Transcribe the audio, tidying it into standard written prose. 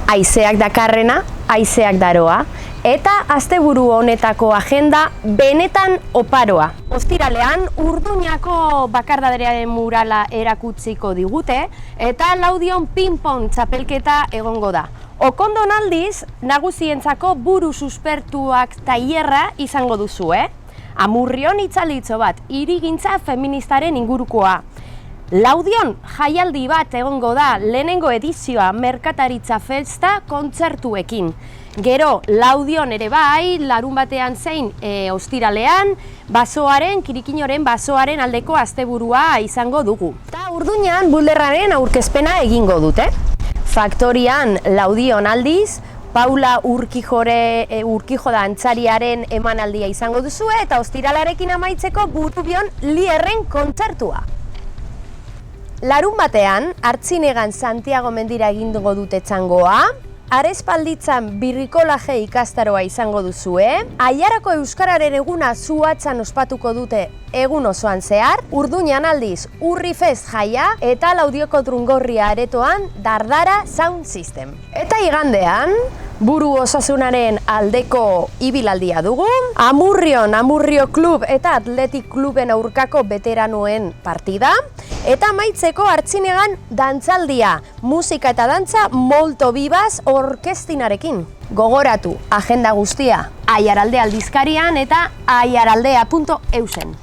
Haizeak dakarrena, haizeak daroa, eta asteburu honetako agenda benetan oparoa. Ostiralean, Urduñako bakardaderearen murala erakutsiko digute, eta Laudion ping-pong txapelketa egongo da. Okondon aldiz, nagusientzako buru suspertuak tailerra izango duzu, Amurrion itzalitzo bat, hirigintza feministaren ingurukoa. Laudion jaialdi bat egongo da lehenengo edizioa merkataritza festa kontzertuekin. Gero Laudion ere bai, larun batean zein ostiralean, Kirikinoren basoaren aldeko asteburua izango dugu. Ta Urduñan bulderraren aurkezpena egingo dute. Faktorian Laudion aldiz, Paula Urkijo dantzariaren emanaldia izango duzue eta ostiralarekin amaitzeko Burubion Lierren kontzertua. Larun batean, Artzinegan Santiago mendira egingo dute txangoa, Arespalditzan birrikolaje ikastaroa izango duzue, Aiarako Euskararen eguna Zuhatzan ospatuko dute egun osoan zehar, Urduñan aldiz Urrifest jaia eta Laudioko Trungorria aretoan Dardara Sound System. Eta igandean, buru osasunaren aldeko ibilaldia dugu, Amurrio Klub eta Atletik Kluben aurkako veteranoen partida, eta amaitzeko Artzinegan dantzaldia, musika eta dantza molto bibaz orkestinarekin. Gogoratu, agenda guztia Aiaralde aldizkarian eta aiaraldea.eusen.